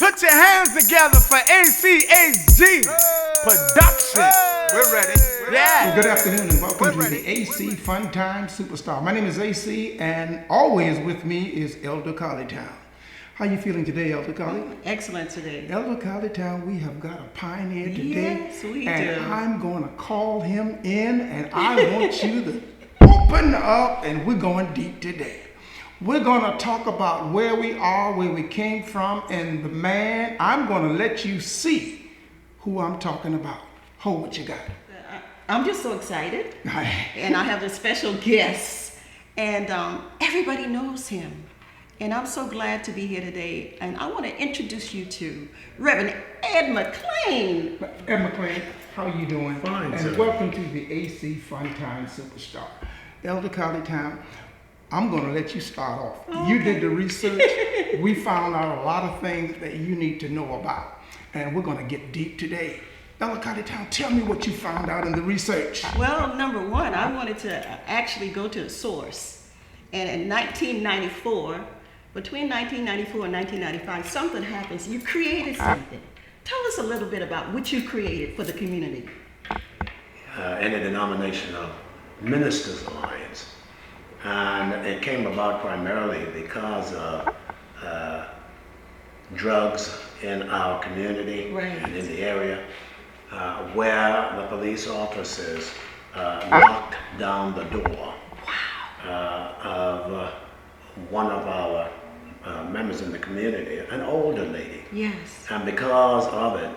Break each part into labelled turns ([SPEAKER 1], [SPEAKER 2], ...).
[SPEAKER 1] Put your hands together for ACHG Production.
[SPEAKER 2] We're ready.
[SPEAKER 1] Yeah.
[SPEAKER 3] Well, good afternoon and welcome to the AC Fun Time Superstar. My name is AC and always with me is Elder Colleytown. How you feeling today, Elder Colley?
[SPEAKER 4] Excellent today.
[SPEAKER 3] Elder Colleytown, we have got a pioneer today.
[SPEAKER 4] Yes, we
[SPEAKER 3] and
[SPEAKER 4] do.
[SPEAKER 3] I'm going to call him in and I want you to open up and we're going deep today. We're going to talk about where we are, where we came from, and the man, I'm going to let you see who I'm talking about. Hold what you got.
[SPEAKER 4] I'm just so excited. And I have a special guest. And everybody knows him. And I'm so glad to be here today. And I want to introduce you to Reverend Ed McClain.
[SPEAKER 3] Ed McClain, how are you doing?
[SPEAKER 2] Fine,
[SPEAKER 3] and
[SPEAKER 2] sir.
[SPEAKER 3] welcome to the AC Fun Time Superstar. Elder Colleytown, I'm going to let you start off.
[SPEAKER 4] Okay.
[SPEAKER 3] You did the research. We found out a lot of things that you need to know about. And we're going to get deep today. Elder Colleytown, tell me what you found out in the research.
[SPEAKER 4] Well, number one, I wanted to actually go to a source. And in 1994, between 1994 and 1995, something happens. You created something. Tell us a little bit about what you created for the community.
[SPEAKER 2] In the denomination of Ministers Alliance. And it came about primarily because of drugs in our community
[SPEAKER 4] Right.
[SPEAKER 2] and in the area where the police officers knocked down the door of one of our members in the community, an older lady.
[SPEAKER 4] Yes.
[SPEAKER 2] And because of it,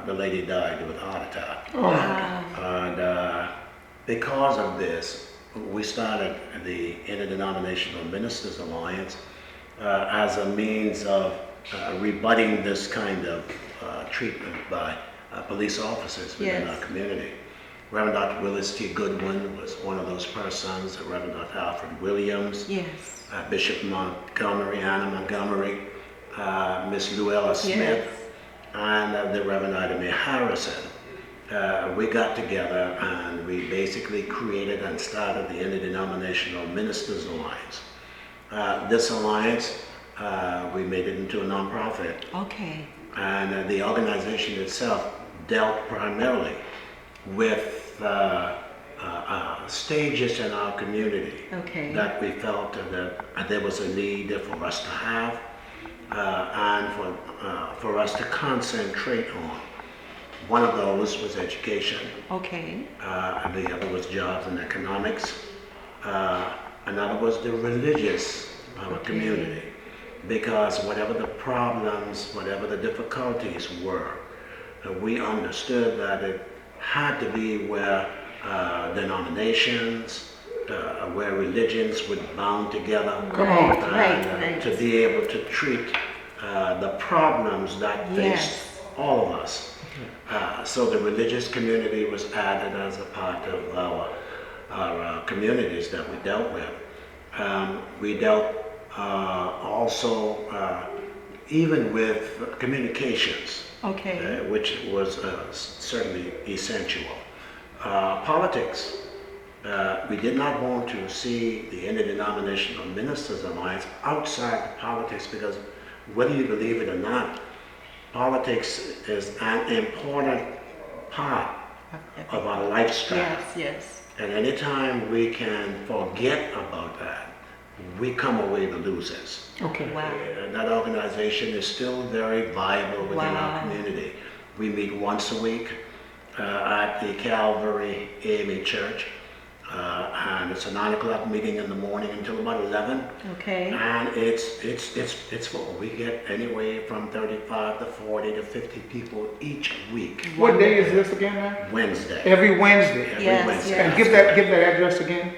[SPEAKER 2] the lady died with a heart attack.
[SPEAKER 4] Wow.
[SPEAKER 2] And because of this, we started the Interdenominational Ministers Alliance as a means of rebutting this kind of treatment by police officers within our community. Reverend Dr. Willis T. Goodwin was one of those persons, Reverend Dr. Alfred Williams,
[SPEAKER 4] Yes.
[SPEAKER 2] Bishop Montgomery, Anna Montgomery, Miss Luella Smith, and the Reverend Ida Mae Harrison. We got together and we basically created and started the Interdenominational Ministers Alliance. This alliance, we made it into a nonprofit,
[SPEAKER 4] Okay.
[SPEAKER 2] and the organization itself dealt primarily with stages in our community
[SPEAKER 4] Okay.
[SPEAKER 2] that we felt that there was a need for us to have and for us to concentrate on. One of those was education.
[SPEAKER 4] Okay.
[SPEAKER 2] The other was jobs and economics. Another was the religious community. Because whatever the problems, whatever the difficulties were, we understood that it had to be where denominations, where religions would bound together.
[SPEAKER 3] Come on.
[SPEAKER 4] Right.
[SPEAKER 2] To be able to treat the problems that faced all of us. So the religious community was added as a part of our communities that we dealt with. We dealt also even with communications,
[SPEAKER 4] Okay.
[SPEAKER 2] which was certainly essential. Politics. We did not want to see the Interdenominational Ministers Alliance outside the politics because whether you believe it or not, politics is an important part of our lifestyle.
[SPEAKER 4] Yes.
[SPEAKER 2] And anytime we can forget about that, we come away the losers.
[SPEAKER 3] Okay.
[SPEAKER 4] Wow.
[SPEAKER 2] And that organization is still very viable within our community. We meet once a week at the Calvary AME Church. And it's a 9 o'clock meeting in the morning until about 11.
[SPEAKER 4] Okay.
[SPEAKER 2] And it's full. We get anywhere from 35 to 40 to 50 people each week.
[SPEAKER 3] What day is this again now?
[SPEAKER 2] Wednesday.
[SPEAKER 3] Every Wednesday.
[SPEAKER 2] Every
[SPEAKER 4] Yes,
[SPEAKER 2] Wednesday.
[SPEAKER 4] yes.
[SPEAKER 3] And give that address again.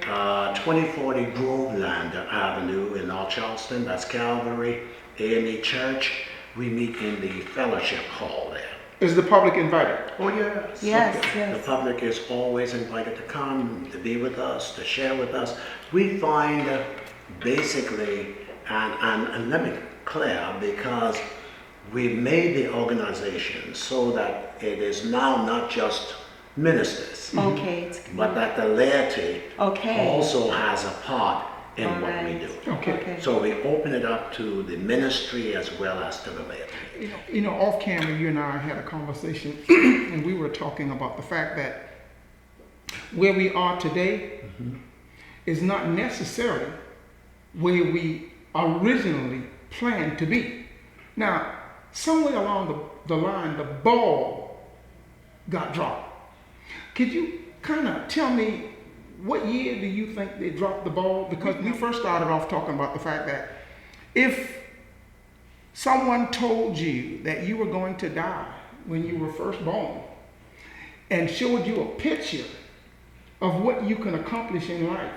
[SPEAKER 2] 2040 Groveland Avenue in North Charleston. That's Calvary AME Church. We meet in the fellowship hall there.
[SPEAKER 3] Is the public invited?
[SPEAKER 2] Oh yes.
[SPEAKER 4] Yes,
[SPEAKER 2] The
[SPEAKER 4] yes.
[SPEAKER 2] public is always invited to come, to be with us, to share with us. We find basically, and let me clear, because we made the organization so that it is now not just ministers,
[SPEAKER 4] Okay.
[SPEAKER 2] but that the laity
[SPEAKER 4] Okay.
[SPEAKER 2] also has a part in what we do.
[SPEAKER 3] Okay.
[SPEAKER 2] So we open it up to the ministry as well as to the laity.
[SPEAKER 3] You know, off camera, you and I had a conversation, and we were talking about the fact that where we are today is not necessarily where we originally planned to be. Now, somewhere along the line, the ball got dropped. Could you kind of tell me what year do you think they dropped the ball? Because we first started off talking about the fact that if someone told you that you were going to die when you were first born and showed you a picture of what you can accomplish in life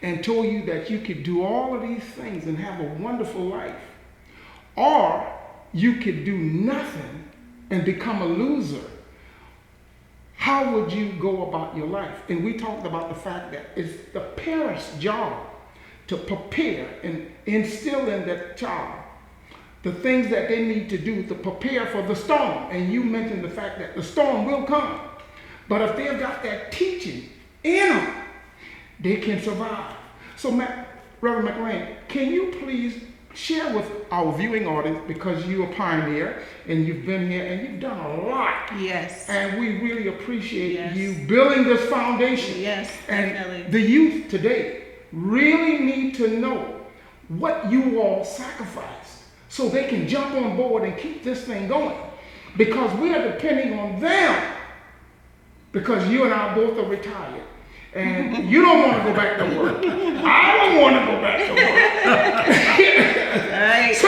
[SPEAKER 3] and told you that you could do all of these things and have a wonderful life, or you could do nothing and become a loser, how would you go about your life? And we talked about the fact that it's the parent's job to prepare and instill in that child the things that they need to do to prepare for the storm. And you mentioned the fact that the storm will come. But if they've got that teaching in them, they can survive. So, Reverend McClain, can you please share with our viewing audience, because you're a pioneer and you've been here and you've done a lot.
[SPEAKER 4] Yes.
[SPEAKER 3] And we really appreciate you building this foundation.
[SPEAKER 4] Yes,
[SPEAKER 3] and
[SPEAKER 4] definitely.
[SPEAKER 3] the youth today really need to know what you all sacrificed so they can jump on board and keep this thing going. Because we are depending on them, because you and I both are retired. And you don't want to go back to work. I don't want to go back to work.
[SPEAKER 4] Right,
[SPEAKER 3] so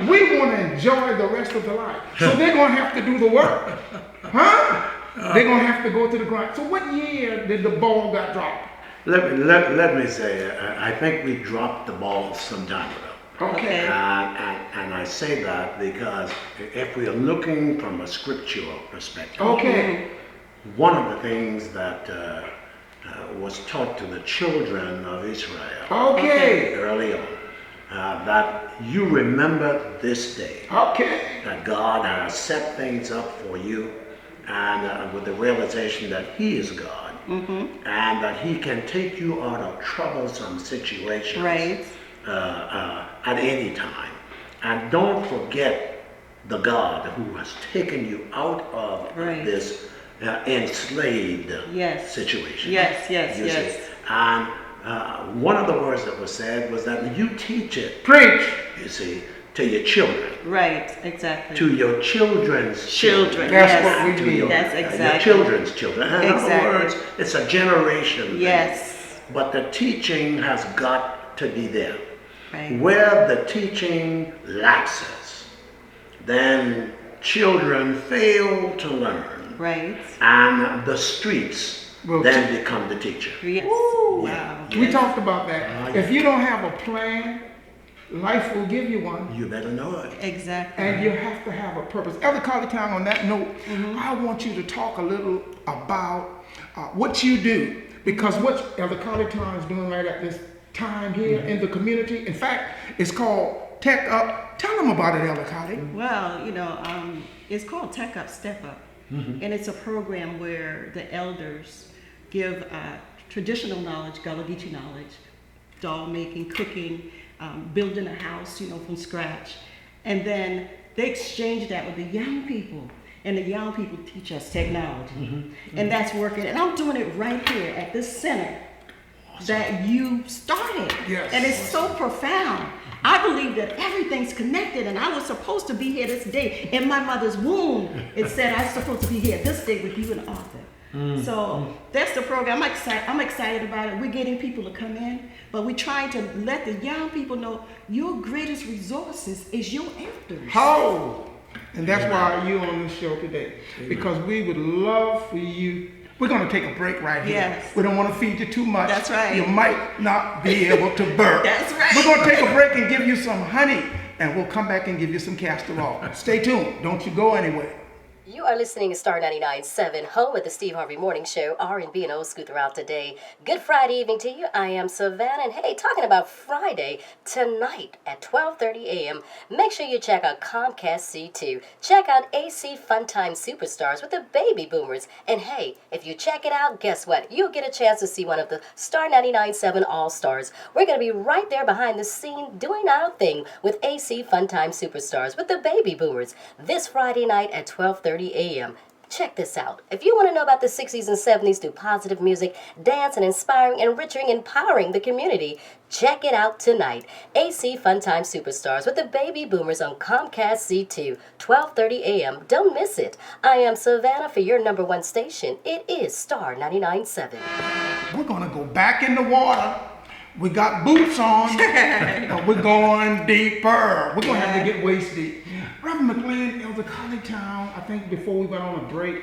[SPEAKER 3] we want to enjoy the rest of the life. So they're going to have to do the work. Huh? They're going to have to go to the grind. So what year did the ball got dropped?
[SPEAKER 2] Let me say, I think we dropped the ball some time ago.
[SPEAKER 3] Okay.
[SPEAKER 2] And I say that because if we are looking from a scriptural perspective,
[SPEAKER 3] Okay.
[SPEAKER 2] one of the things that was taught to the children of Israel
[SPEAKER 3] Okay.
[SPEAKER 2] early on, that you remember this day,
[SPEAKER 3] Okay.
[SPEAKER 2] that God has set things up for you, and with the realization that He is God, and that He can take you out of troublesome situations at any time. And don't forget the God who has taken you out of this enslaved situation.
[SPEAKER 4] Yes.
[SPEAKER 2] See. And one of the words that was said was that you teach it.
[SPEAKER 3] Preach.
[SPEAKER 2] You see, to your children.
[SPEAKER 4] Right, exactly.
[SPEAKER 2] To your children's children.
[SPEAKER 3] That's what we need.
[SPEAKER 4] That's
[SPEAKER 2] Your
[SPEAKER 4] exactly.
[SPEAKER 2] children's children. And in other words, it's a generation thing.
[SPEAKER 4] Yes.
[SPEAKER 2] But the teaching has got to be there.
[SPEAKER 4] Right.
[SPEAKER 2] Where the teaching lapses, then children fail to learn.
[SPEAKER 4] Right.
[SPEAKER 2] And the streets then become the teacher.
[SPEAKER 4] Yes.
[SPEAKER 2] Wow.
[SPEAKER 3] We talked about that. If you don't have a plan, life will give you one.
[SPEAKER 2] You better know it.
[SPEAKER 4] Exactly.
[SPEAKER 3] And you have to have a purpose. Elder Colletown, on that note, I want you to talk a little about what you do. Because what Elder Colletown is doing right at this time here in the community, in fact, it's called Tech Up. Tell them about it, Elder Colletown.
[SPEAKER 4] Well, it's called Tech Up, Step Up. And it's a program where the elders give traditional knowledge, Gullah Geechee knowledge, doll making, cooking, building a house, from scratch. And then they exchange that with the young people. And the young people teach us technology. And that's working. And I'm doing it right here at this center that you started.
[SPEAKER 3] Yes.
[SPEAKER 4] And it's so profound. I believe that everything's connected, and I was supposed to be here this day. In my mother's womb, it said I was supposed to be here this day with you and Arthur. So that's the program. I'm excited about it. We're getting people to come in, but we're trying to let the young people know your greatest resources is your elders.
[SPEAKER 3] How? And that's why you're on this show today. Because we would love for you. We're going to take a break right here.
[SPEAKER 4] Yes.
[SPEAKER 3] We don't want to feed you too much.
[SPEAKER 4] That's right.
[SPEAKER 3] You might not be able to burp.
[SPEAKER 4] That's right.
[SPEAKER 3] We're going to take a break and give you some honey, and we'll come back and give you some castor oil. Stay tuned. Don't you go anywhere.
[SPEAKER 5] You are listening to Star 99.7, home of the Steve Harvey Morning Show, R&B and old school throughout the day. Good Friday evening to you. I am Savannah, and hey, talking about Friday, tonight at 12:30 a.m., make sure you check out Comcast C2. Check out AC Funtime Superstars with the Baby Boomers. And hey, if you check it out, guess what? You'll get a chance to see one of the Star 99.7 All-Stars. We're going to be right there behind the scene doing our thing with AC Funtime Superstars with the Baby Boomers this Friday night at 12:30 a.m. Check this out. If you want to know about the 60s and 70s through positive music, dance, and inspiring, enriching, empowering the community, check it out tonight. AC Funtime Superstars with the Baby Boomers on Comcast C2, 12:30 a.m. Don't miss it. I am Savannah for your number one station. It is Star 99.7.
[SPEAKER 3] We're going to go back in the water. We got boots on, but we're going deeper. We're going to have to get waist deep. Reverend McClain, Elder Colleytown, I think before we went on a break.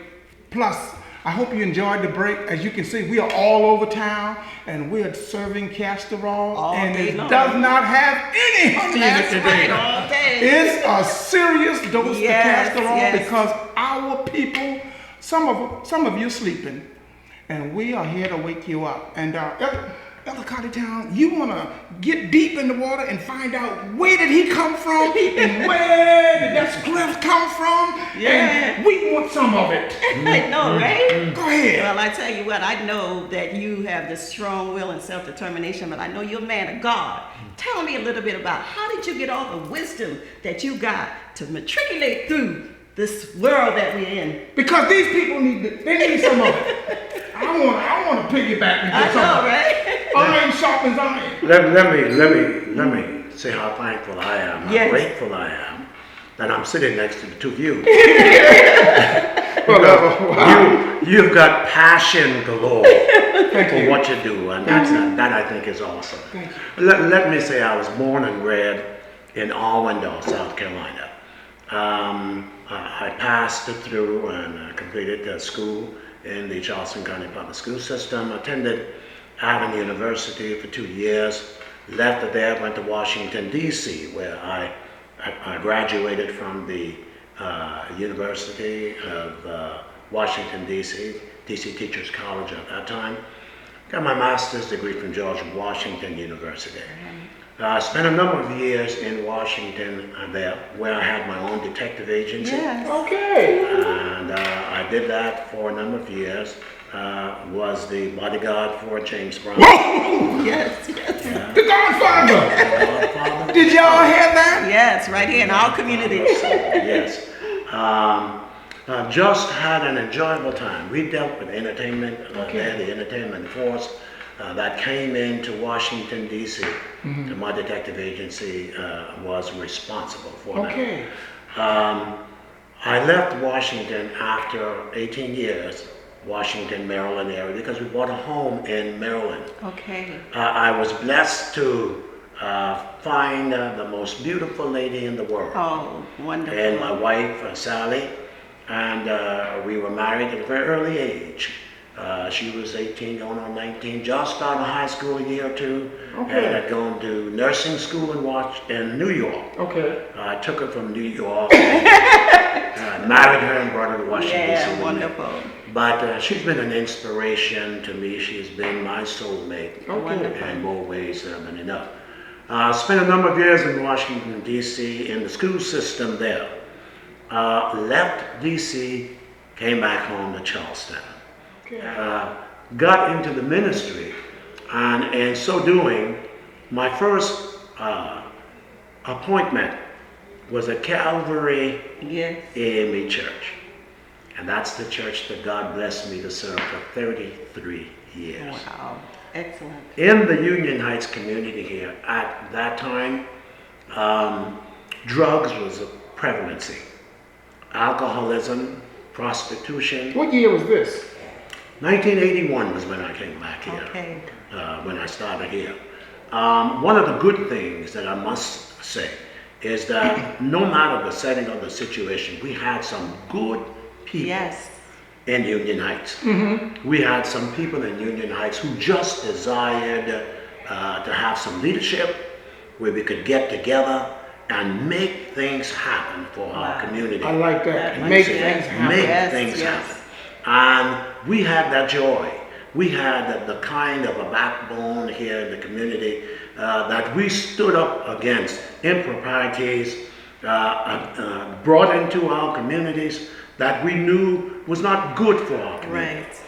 [SPEAKER 3] Plus, I hope you enjoyed the break. As you can see, we are all over town, and we are serving casserole, and it does not have any honey in it today.
[SPEAKER 4] Right, all day.
[SPEAKER 3] It's a serious dose of casserole because our people, some of you are sleeping, and we are here to wake you up. And Elder Colleytown, you want to get deep in the water and find out where did he come from and where did that script come from?
[SPEAKER 4] Yeah.
[SPEAKER 3] And we want some of it.
[SPEAKER 4] I know, right?
[SPEAKER 3] Go ahead.
[SPEAKER 4] Well, I tell you what, I know that you have this strong will and self-determination, but I know you're a man of God. Tell me a little bit about how did you get all the wisdom that you got to matriculate through this world that we're in?
[SPEAKER 3] Because these people need some of it. I want to piggyback and get
[SPEAKER 4] I
[SPEAKER 3] some
[SPEAKER 4] know,
[SPEAKER 3] of it.
[SPEAKER 4] right?
[SPEAKER 3] Iron sharpens iron.
[SPEAKER 2] Let me say how thankful I am, how
[SPEAKER 4] Yes.
[SPEAKER 2] grateful I am that I'm sitting next to the two of you. You've got passion galore for what you do, and that I think is awesome. Let me say I was born and bred in Arwindale, South Carolina. I passed through and completed school in the Charleston County Public School System, attended Allen University for 2 years, left there, went to Washington, D.C., where I graduated from the University of Washington, D.C., D.C. Teachers College at that time. Got my master's degree from George Washington University. Spent a number of years in Washington there, where I had my own detective agency.
[SPEAKER 4] Yes.
[SPEAKER 3] Okay.
[SPEAKER 2] And I did that for a number of years. Was the bodyguard for James Brown.
[SPEAKER 4] Yes, yes.
[SPEAKER 2] Yeah.
[SPEAKER 3] The Godfather.
[SPEAKER 2] Godfather.
[SPEAKER 3] Did y'all hear that?
[SPEAKER 4] Yes, right here in our community.
[SPEAKER 2] Yes. Just had an enjoyable time. We dealt with entertainment, there, the entertainment force that came into Washington, D.C. And my detective agency was responsible for that.
[SPEAKER 3] Okay.
[SPEAKER 2] I left Washington after 18 years, Washington, Maryland area, because we bought a home in Maryland.
[SPEAKER 4] Okay.
[SPEAKER 2] I was blessed to find the most beautiful lady in the world.
[SPEAKER 4] Oh, wonderful.
[SPEAKER 2] And my wife, Sally, and we were married at a very early age. She was 18, going on 19, just started high school a year or two, and had gone to nursing school in New York.
[SPEAKER 3] Okay.
[SPEAKER 2] I took her from New York, married her and brought her to Washington, D.C.
[SPEAKER 4] Yeah, wonderful.
[SPEAKER 2] But she's been an inspiration to me. She's been my soulmate in more ways than enough. Spent a number of years in Washington, D.C. in the school system there. Left D.C., came back home to Charleston. Got into the ministry, and in so doing, my first appointment was at Calvary AME Church. And that's the church that God blessed me to serve for 33 years.
[SPEAKER 4] Wow, excellent.
[SPEAKER 2] In the Union Heights community here, at that time, drugs was a prevalency. Alcoholism, prostitution.
[SPEAKER 3] What year was this?
[SPEAKER 2] 1981 was when I came back here,
[SPEAKER 4] Okay.
[SPEAKER 2] when I started here. One of the good things that I must say is that no matter the setting of the situation, we had some good people in Union Heights. We had some people in Union Heights who just desired to have some leadership where we could get together and make things happen for our community.
[SPEAKER 3] I like that.
[SPEAKER 4] That
[SPEAKER 3] Make
[SPEAKER 4] makes
[SPEAKER 3] things
[SPEAKER 4] sense.
[SPEAKER 3] happen.
[SPEAKER 2] Make
[SPEAKER 4] Yes,
[SPEAKER 2] things
[SPEAKER 4] yes.
[SPEAKER 2] happen. And we had that joy. We had the kind of a backbone here in the community that we stood up against improprieties brought into our communities that we knew was not good for our community.
[SPEAKER 4] Right.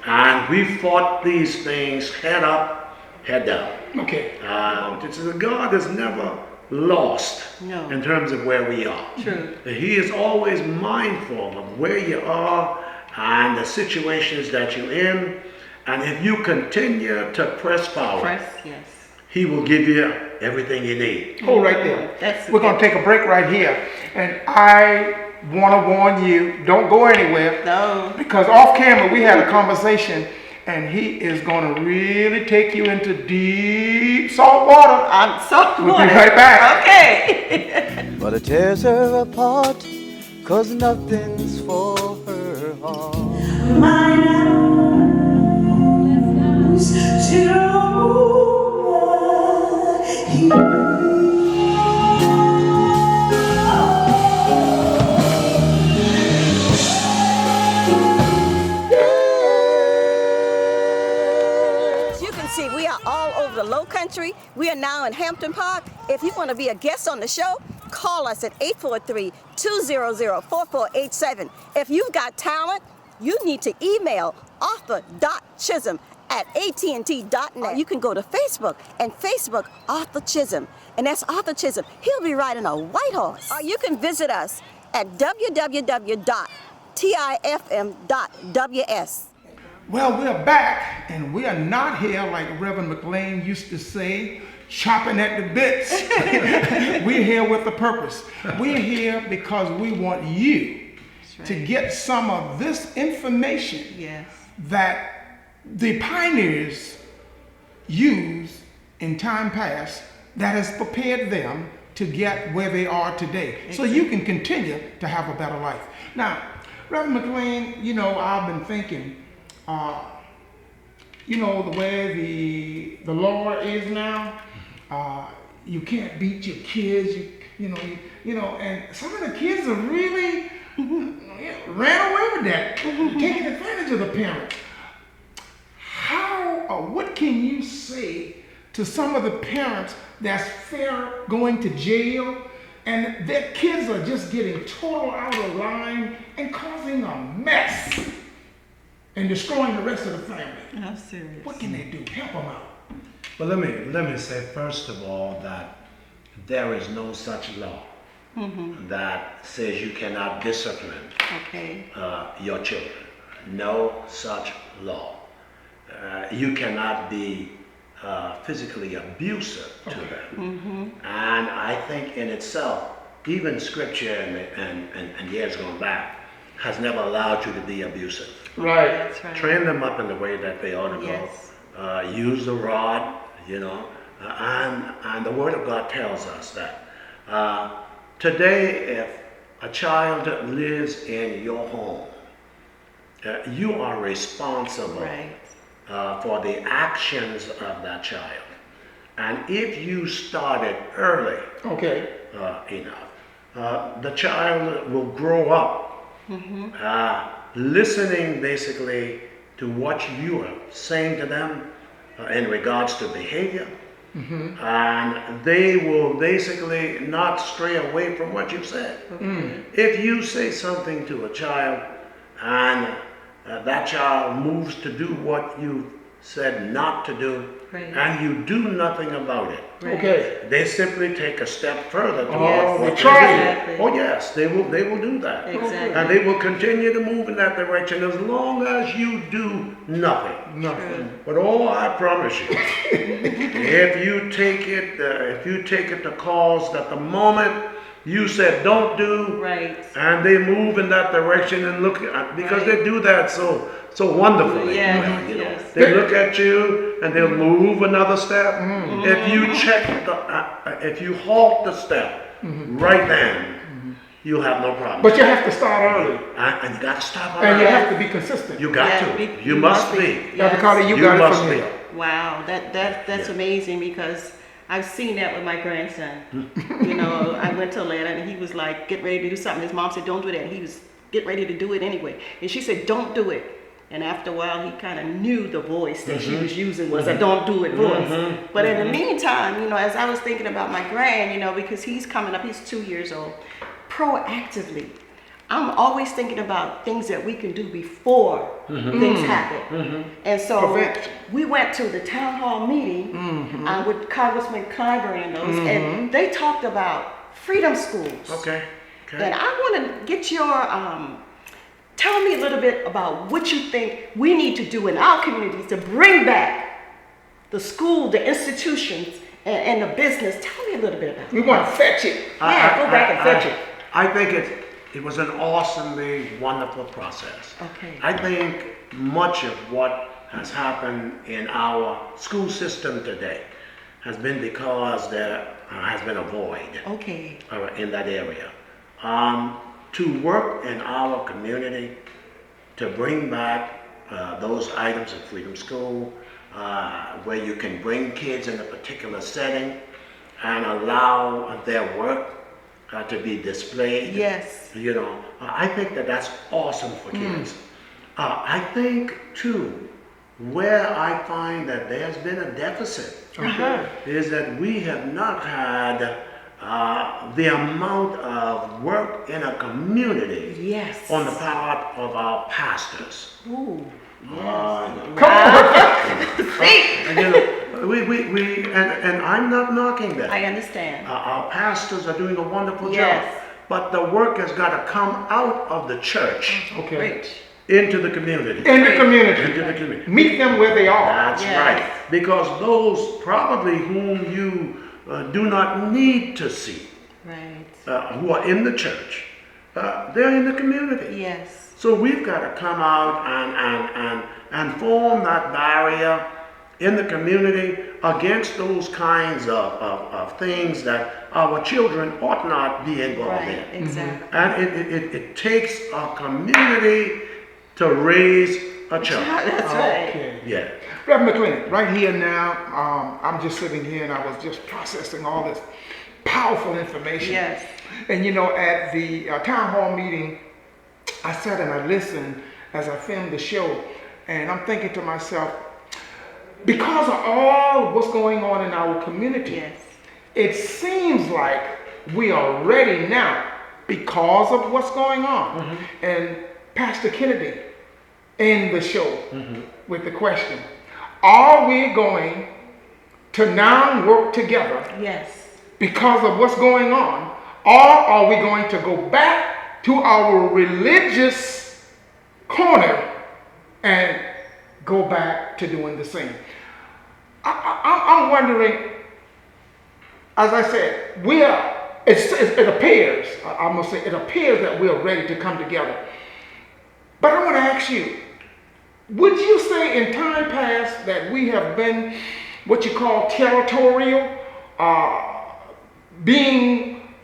[SPEAKER 2] And we fought these things head up, head down.
[SPEAKER 3] Okay.
[SPEAKER 2] God is never lost
[SPEAKER 4] No.
[SPEAKER 2] in terms of where we are.
[SPEAKER 4] True.
[SPEAKER 2] He is always mindful of where you are and the situations that you're in. And if you continue to press forward,
[SPEAKER 4] Press, yes.
[SPEAKER 2] He will give you everything you need.
[SPEAKER 3] Hold right there.
[SPEAKER 4] That's
[SPEAKER 3] We're going to take a break right here. And I want to warn you, don't go anywhere.
[SPEAKER 4] No.
[SPEAKER 3] Because off camera, we had a conversation, and he is going to really take you into deep salt water.
[SPEAKER 4] I'm so
[SPEAKER 3] We'll be right back.
[SPEAKER 4] Okay.
[SPEAKER 6] But it tears her apart, 'cause nothing's for her heart.
[SPEAKER 7] You can see we are all over the Low Country. We are now in Hampton Park. If you want to be a guest on the show, call us at 843-200-4487. If you've got talent, you need to email arthur.chisholm@AT&T.net. You can go to Facebook and Facebook Arthur Chisholm, and that's Arthur Chisholm. He'll be riding a white horse. Or you can visit us at www.tifm.ws.
[SPEAKER 3] Well, we're back, and we are not here like Reverend McClain used to say, chopping at the bits. We're here with a purpose. We're here because we want you to get some of this information
[SPEAKER 4] Yes.
[SPEAKER 3] that the pioneers used in time past that has prepared them to get where they are today. So you can continue to have a better life. Now, Reverend McClain, you know, I've been thinking, you know, the way the law is now, you can't beat your kids, you know, and some of the kids are really ran away with that, taking advantage of the parents. How or what can you say to some of the parents that's going to jail and their kids are just getting total out of line and causing a mess and destroying the rest of the family?
[SPEAKER 4] I'm serious.
[SPEAKER 3] What can they do? Help them out.
[SPEAKER 2] Well, let me say first of all that there is no such law that says you cannot discipline
[SPEAKER 4] Okay.
[SPEAKER 2] your children. No such law. You cannot be physically abusive to them. And I think in itself, even scripture and years going back has never allowed you to be abusive.
[SPEAKER 3] Right.
[SPEAKER 4] That's right.
[SPEAKER 2] Train them up in the way that they ought to go.
[SPEAKER 4] Yes.
[SPEAKER 2] Use the rod, you know, and the Word of God tells us that today, if a child lives in your home, you are responsible
[SPEAKER 4] Right.
[SPEAKER 2] for the actions of that child. And if you started early
[SPEAKER 3] Okay.
[SPEAKER 2] enough, the child will grow up listening basically to what you are saying to them in regards to behavior. And they will basically not stray away from what you've said. If you say something to a child and that child moves to do what you said not to do,
[SPEAKER 4] Right.
[SPEAKER 2] and you do nothing about it,
[SPEAKER 3] Okay.
[SPEAKER 2] they simply take a step further
[SPEAKER 3] Oh,
[SPEAKER 2] towards
[SPEAKER 3] they
[SPEAKER 2] what
[SPEAKER 3] try
[SPEAKER 2] they do.
[SPEAKER 4] Exactly.
[SPEAKER 2] Oh yes, they will do that.
[SPEAKER 4] Exactly.
[SPEAKER 2] And they will continue to move in that direction as long as you do nothing.
[SPEAKER 3] Nothing.
[SPEAKER 2] But oh, I promise you, if you take it to cause that the moment you said don't do,
[SPEAKER 4] Right.
[SPEAKER 2] and they move in that direction and look at, because they do that so wonderfully.
[SPEAKER 4] Yes,
[SPEAKER 2] well, you know.
[SPEAKER 4] yes.
[SPEAKER 2] They look at you and they'll move another step. If you if you halt the step right then, you'll have no problem.
[SPEAKER 3] But you have to start early.
[SPEAKER 2] And you got to stop.
[SPEAKER 3] And you have to be consistent.
[SPEAKER 2] You got
[SPEAKER 4] Yeah,
[SPEAKER 2] to.
[SPEAKER 4] be-
[SPEAKER 2] You must be.
[SPEAKER 3] Dr. Carter, you
[SPEAKER 2] You
[SPEAKER 3] got it
[SPEAKER 2] must
[SPEAKER 3] from
[SPEAKER 2] be.
[SPEAKER 3] me.
[SPEAKER 4] Wow, that's amazing because I've seen that with my grandson. You know, I went to Atlanta and he was like, get ready to do something. His mom said, don't do that. And he was getting ready to do it anyway. And she said, don't do it. And after a while, he kind of knew the voice that she was using was a don't do it voice. But in the meantime, you know, as I was thinking about my grand, you know, because he's coming up, he's 2 years old, proactively, I'm always thinking about things that we can do before things happen. And so we went to the town hall meeting with Congressman Clyburn and those, and they talked about freedom schools.
[SPEAKER 2] Okay.
[SPEAKER 4] And I want to get your, tell me a little bit about what you think we need to do in our communities to bring back the school, the institutions, and the business. Tell me a little bit about it.
[SPEAKER 3] We want to fetch it.
[SPEAKER 4] Yeah, go back and fetch it.
[SPEAKER 2] I think it was an awesomely wonderful process.
[SPEAKER 4] Okay.
[SPEAKER 2] I think much of what has happened in our school system today has been because there has been a void
[SPEAKER 4] Okay.
[SPEAKER 2] in that area. To work in our community to bring back those items in Freedom School, where you can bring kids in a particular setting and allow their work to be displayed.
[SPEAKER 4] Yes.
[SPEAKER 2] You know, I think that that's awesome for kids. I think too, where I find that there's been a deficit is that we have not had the amount of work in a community
[SPEAKER 4] Yes.
[SPEAKER 2] on the part of our pastors.
[SPEAKER 4] Ooh.
[SPEAKER 2] And, you know, and I'm not knocking that.
[SPEAKER 4] I understand.
[SPEAKER 2] Our pastors are doing a wonderful
[SPEAKER 4] Yes.
[SPEAKER 2] job, but the work has got to come out of the church
[SPEAKER 3] Okay.
[SPEAKER 4] Great.
[SPEAKER 2] into the community.
[SPEAKER 3] In the community.
[SPEAKER 2] Into the community.
[SPEAKER 3] Meet them where they are.
[SPEAKER 2] That's
[SPEAKER 4] Yes.
[SPEAKER 2] right. Because those probably whom you do not need to see,
[SPEAKER 4] Right.
[SPEAKER 2] who are in the church, they're in the community.
[SPEAKER 4] Yes.
[SPEAKER 2] So we've got to come out and form that barrier in the community against those kinds of things that our children ought not be involved
[SPEAKER 4] Right.
[SPEAKER 2] in.
[SPEAKER 4] Exactly.
[SPEAKER 2] And it takes a community to raise a child.
[SPEAKER 4] That's right.
[SPEAKER 3] Okay.
[SPEAKER 2] Yeah.
[SPEAKER 3] Reverend McClain, right here now, I'm just sitting here and I was just processing all this powerful information.
[SPEAKER 4] Yes.
[SPEAKER 3] And you know, at the town hall meeting, I sat and I listened as I filmed the show, and I'm thinking to myself, because of all what's going on in our community,
[SPEAKER 4] Yes.
[SPEAKER 3] it seems like we are ready now because of what's going on. And Pastor Kennedy in the show with the question, are we going to now work together
[SPEAKER 4] Yes.
[SPEAKER 3] because of what's going on, or are we going to go back to our religious corner and go back to doing the same? I'm wondering, as I said, it appears, I'm going to say, it appears that we are ready to come together. But I want to ask you, would you say in time past that we have been what you call territorial,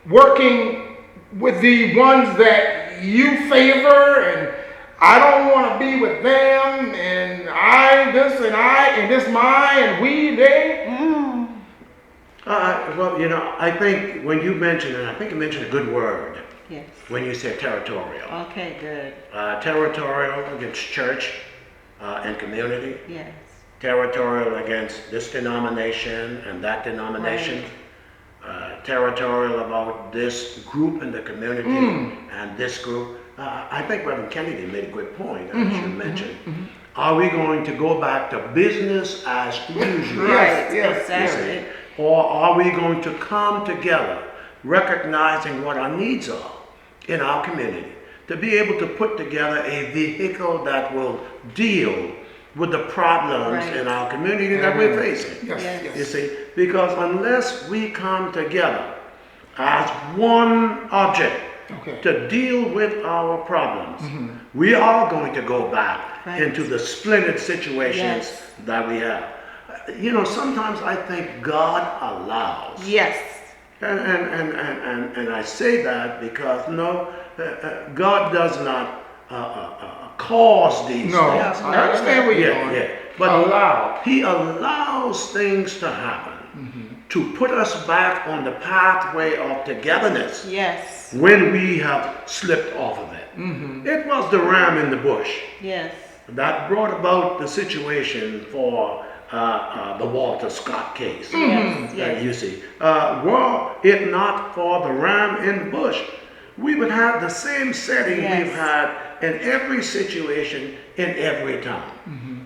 [SPEAKER 3] working with the ones that you favor, and I don't want to be with them, and I this mine, and we, they?
[SPEAKER 2] Well, you know, I think when you mentioned it, I think you mentioned a good word
[SPEAKER 4] Yes.
[SPEAKER 2] when you said territorial.
[SPEAKER 4] Okay, good.
[SPEAKER 2] Territorial against church and community.
[SPEAKER 4] Yes.
[SPEAKER 2] Territorial against this denomination and that denomination. Territorial about this group in the community and this group. I think Reverend Kennedy made a good point, as you mentioned. Are we going to go back to business as usual?
[SPEAKER 4] Right.
[SPEAKER 3] yes,
[SPEAKER 4] Exactly.
[SPEAKER 2] Or are we going to come together, recognizing what our needs are in our community, to be able to put together a vehicle that will deal with the problems
[SPEAKER 4] Right.
[SPEAKER 2] in our community that we're facing?
[SPEAKER 3] Yes,
[SPEAKER 4] Yes.
[SPEAKER 3] yes.
[SPEAKER 2] You see, because unless we come together as one object
[SPEAKER 3] Okay.
[SPEAKER 2] to deal with our problems, we are going to go back
[SPEAKER 4] Right.
[SPEAKER 2] into the splintered situations
[SPEAKER 4] Yes.
[SPEAKER 2] that we have. You know, sometimes I think God allows.
[SPEAKER 4] Yes.
[SPEAKER 2] And I say that because God does not cause these
[SPEAKER 3] No,
[SPEAKER 2] things.
[SPEAKER 3] I understand where you're going.
[SPEAKER 2] Yeah. But
[SPEAKER 3] Allow.
[SPEAKER 2] He allows things to happen to put us back on the pathway of togetherness
[SPEAKER 4] Yes.
[SPEAKER 2] when we have slipped off of it. It was the ram in the bush
[SPEAKER 4] Yes.
[SPEAKER 2] that brought about the situation for the Walter Scott case.
[SPEAKER 4] Yes. Yes.
[SPEAKER 2] You see, were it not for the ram in the bush, we would have the same setting
[SPEAKER 4] Yes.
[SPEAKER 2] we've had in every situation in every town.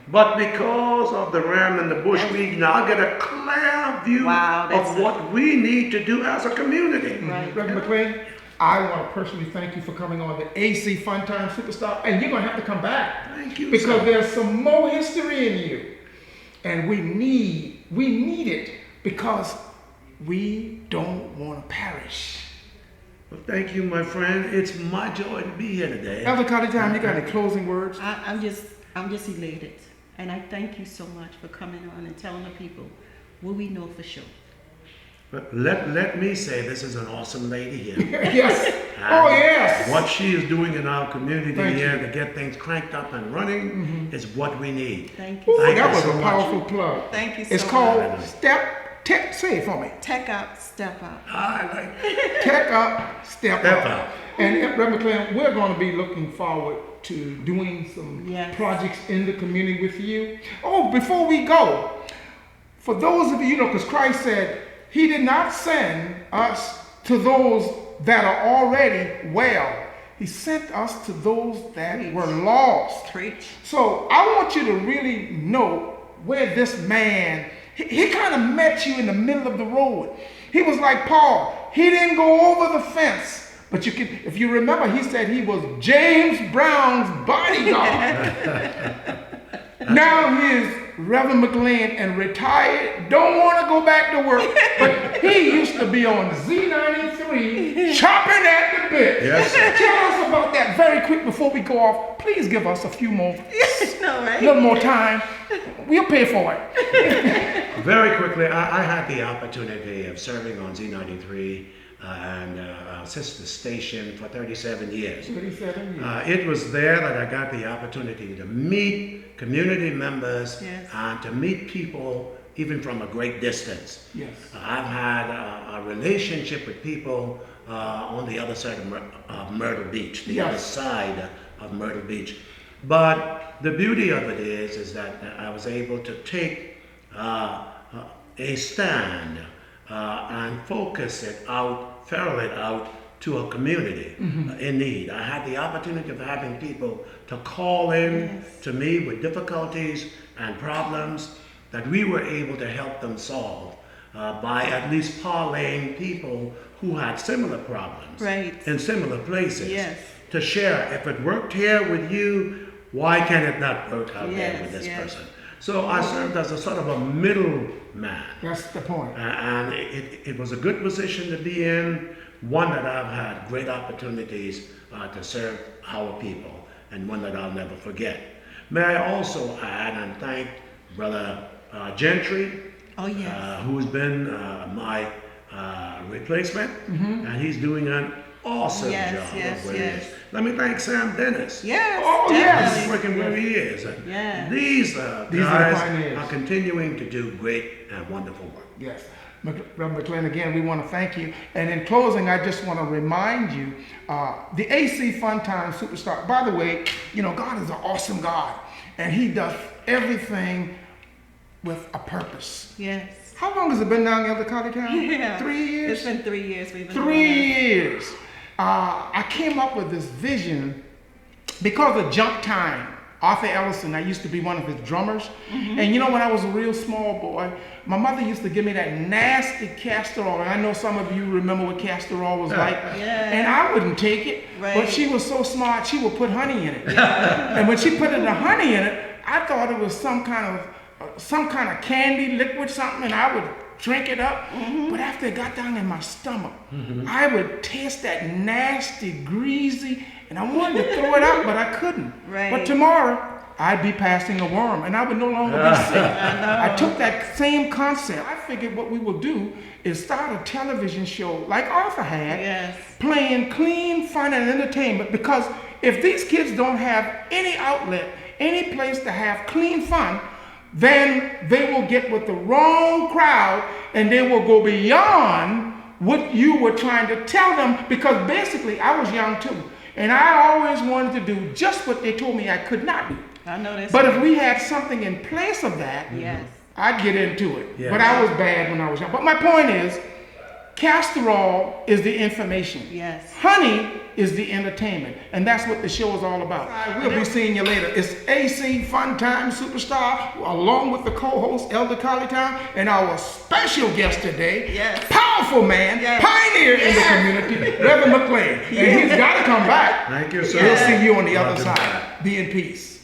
[SPEAKER 2] But because of the ram in the bush, we now get a clear view
[SPEAKER 4] Wow, that's
[SPEAKER 2] of what we need to do as a community.
[SPEAKER 4] Right.
[SPEAKER 3] Reverend McClain, I want to personally thank you for coming on the AC Fun Time Superstar, and you're going to have to come back.
[SPEAKER 2] Thank you,
[SPEAKER 3] Because
[SPEAKER 2] sir.
[SPEAKER 3] there's some more history in you. And we need it because we don't want to perish.
[SPEAKER 2] Well, thank you, my friend. It's my joy to be here today.
[SPEAKER 3] Elder College Time, you got any closing words?
[SPEAKER 4] I'm just elated, and I thank you so much for coming on and telling the people what we know for sure.
[SPEAKER 2] But let me say, this is an awesome lady here.
[SPEAKER 3] Yes. Oh, yes.
[SPEAKER 2] What she is doing in our community
[SPEAKER 3] Thank
[SPEAKER 2] here
[SPEAKER 3] you.
[SPEAKER 2] to get things cranked up and running is what we need.
[SPEAKER 4] Thank you.
[SPEAKER 3] Ooh,
[SPEAKER 2] Thank
[SPEAKER 3] that
[SPEAKER 2] you
[SPEAKER 3] was
[SPEAKER 2] so
[SPEAKER 3] a
[SPEAKER 2] much.
[SPEAKER 3] powerful plug.
[SPEAKER 4] Thank you so
[SPEAKER 3] It's
[SPEAKER 4] much.
[SPEAKER 3] called say it for me.
[SPEAKER 4] Tech Out, Step Out.
[SPEAKER 2] I like it.
[SPEAKER 3] Tech up, step
[SPEAKER 2] Step
[SPEAKER 3] up.
[SPEAKER 2] up.
[SPEAKER 3] And Reverend McClain, we're going to be looking forward to doing some
[SPEAKER 4] Yes.
[SPEAKER 3] projects in the community with you. Oh, before we go, for those of you, because Christ said he did not send us to those that are already well. He sent us to those that were lost.
[SPEAKER 4] Preach.
[SPEAKER 3] So I want you to really know where this man, he kind of met you in the middle of the road. He was like Paul. He didn't go over the fence. But you can, if you remember, he said he was James Brown's bodyguard. Now he is Reverend McClain and retired, don't want to go back to work, but he used to be on Z93 chopping at the bit.
[SPEAKER 2] Yes, sir.
[SPEAKER 3] Tell us about that very quick before we go off. Please give us a few more,
[SPEAKER 4] No, right?
[SPEAKER 3] little more time. We'll pay for it.
[SPEAKER 2] Very quickly, I had the opportunity of serving on Z93 and our sister station for 37 years.
[SPEAKER 3] 37 years.
[SPEAKER 2] It was there that I got the opportunity to meet community members
[SPEAKER 4] Yes.
[SPEAKER 2] and to meet people even from a great distance.
[SPEAKER 3] Yes.
[SPEAKER 2] I've had a relationship with people on the other side of Myrtle Beach, the
[SPEAKER 3] Yes.
[SPEAKER 2] other side of Myrtle Beach. But the beauty of it is that I was able to take a stand and focus it out, ferrule it out to a community in need. I had the opportunity of having people to call in to me with difficulties and problems that we were able to help them solve by at least parlaying people who had similar problems
[SPEAKER 4] Right.
[SPEAKER 2] in similar places
[SPEAKER 4] Yes.
[SPEAKER 2] to share. If it worked here with you, why can it not work out there
[SPEAKER 4] Yes,
[SPEAKER 2] with this
[SPEAKER 4] yes.
[SPEAKER 2] person? So I served as a sort of a middleman.
[SPEAKER 3] That's the point.
[SPEAKER 2] And it was a good position to be in, one that I've had great opportunities to serve our people, and one that I'll never forget. May I also add and thank Brother Gentry,
[SPEAKER 4] Oh, yes.
[SPEAKER 2] who's been my replacement, and he's doing an awesome
[SPEAKER 4] Yes,
[SPEAKER 2] job
[SPEAKER 4] yes,
[SPEAKER 2] of where he
[SPEAKER 4] yes.
[SPEAKER 2] is. Let me thank Sam Dennis.
[SPEAKER 4] Yes.
[SPEAKER 3] Oh, yes.
[SPEAKER 4] definitely.
[SPEAKER 2] He's working where he is. And
[SPEAKER 4] Yeah.
[SPEAKER 2] these
[SPEAKER 3] are the
[SPEAKER 2] guys
[SPEAKER 3] pioneers.
[SPEAKER 2] are continuing to do great and wonderful work.
[SPEAKER 3] Yes. Reverend McClain, again, we want to thank you. And in closing, I just want to remind you, the AC Fun Time Superstar, by the way, you know, God is an awesome God, and he does everything with a purpose.
[SPEAKER 4] Yes.
[SPEAKER 3] How long has it been down Elder College Town?
[SPEAKER 4] Yeah.
[SPEAKER 3] 3 years?
[SPEAKER 4] It's been 3 years we've been
[SPEAKER 3] 3
[SPEAKER 4] doing
[SPEAKER 3] years. I came up with this vision because of Jump Time. Arthur Ellison, I used to be one of his drummers. And you know, when I was a real small boy, my mother used to give me that nasty castor oil. And I know some of you remember what castor oil was like.
[SPEAKER 4] Yeah.
[SPEAKER 3] And I wouldn't take it.
[SPEAKER 4] Right.
[SPEAKER 3] But she was so smart, she would put honey in it. And when she put the honey in it, I thought it was some kind of candy, liquid, something, and I would drink it up. But after it got down in my stomach, I would taste that nasty, greasy, and I wanted to throw it out, but I couldn't.
[SPEAKER 4] Right.
[SPEAKER 3] But tomorrow, I'd be passing a worm, and I would no longer be sick. I took that same concept. I figured what we will do is start a television show like Arthur had,
[SPEAKER 4] Yes.
[SPEAKER 3] playing clean, fun, and entertainment, because if these kids don't have any outlet, any place to have clean fun, then they will get with the wrong crowd and they will go beyond what you were trying to tell them, because basically I was young too. And I always wanted to do just what they told me I could not do.
[SPEAKER 4] I know that's
[SPEAKER 3] But
[SPEAKER 4] right.
[SPEAKER 3] if we had something in place of that,
[SPEAKER 4] Yes.
[SPEAKER 3] I'd get into it.
[SPEAKER 2] Yes.
[SPEAKER 3] But I was bad when I was young. But my point is, castor oil is the information.
[SPEAKER 4] Yes.
[SPEAKER 3] Honey is the entertainment. And that's what the show is all about. We'll be seeing you later. It's AC Fun Time Superstar, along with the co-host, Elder Colleytown, and our special guest today,
[SPEAKER 4] Yes.
[SPEAKER 3] powerful man,
[SPEAKER 4] Yes.
[SPEAKER 3] pioneer in the community, Reverend McClain. And he's got to come back.
[SPEAKER 2] Thank you, sir.
[SPEAKER 3] We'll see you on the other
[SPEAKER 2] Welcome
[SPEAKER 3] side.
[SPEAKER 2] back.
[SPEAKER 3] Be in peace.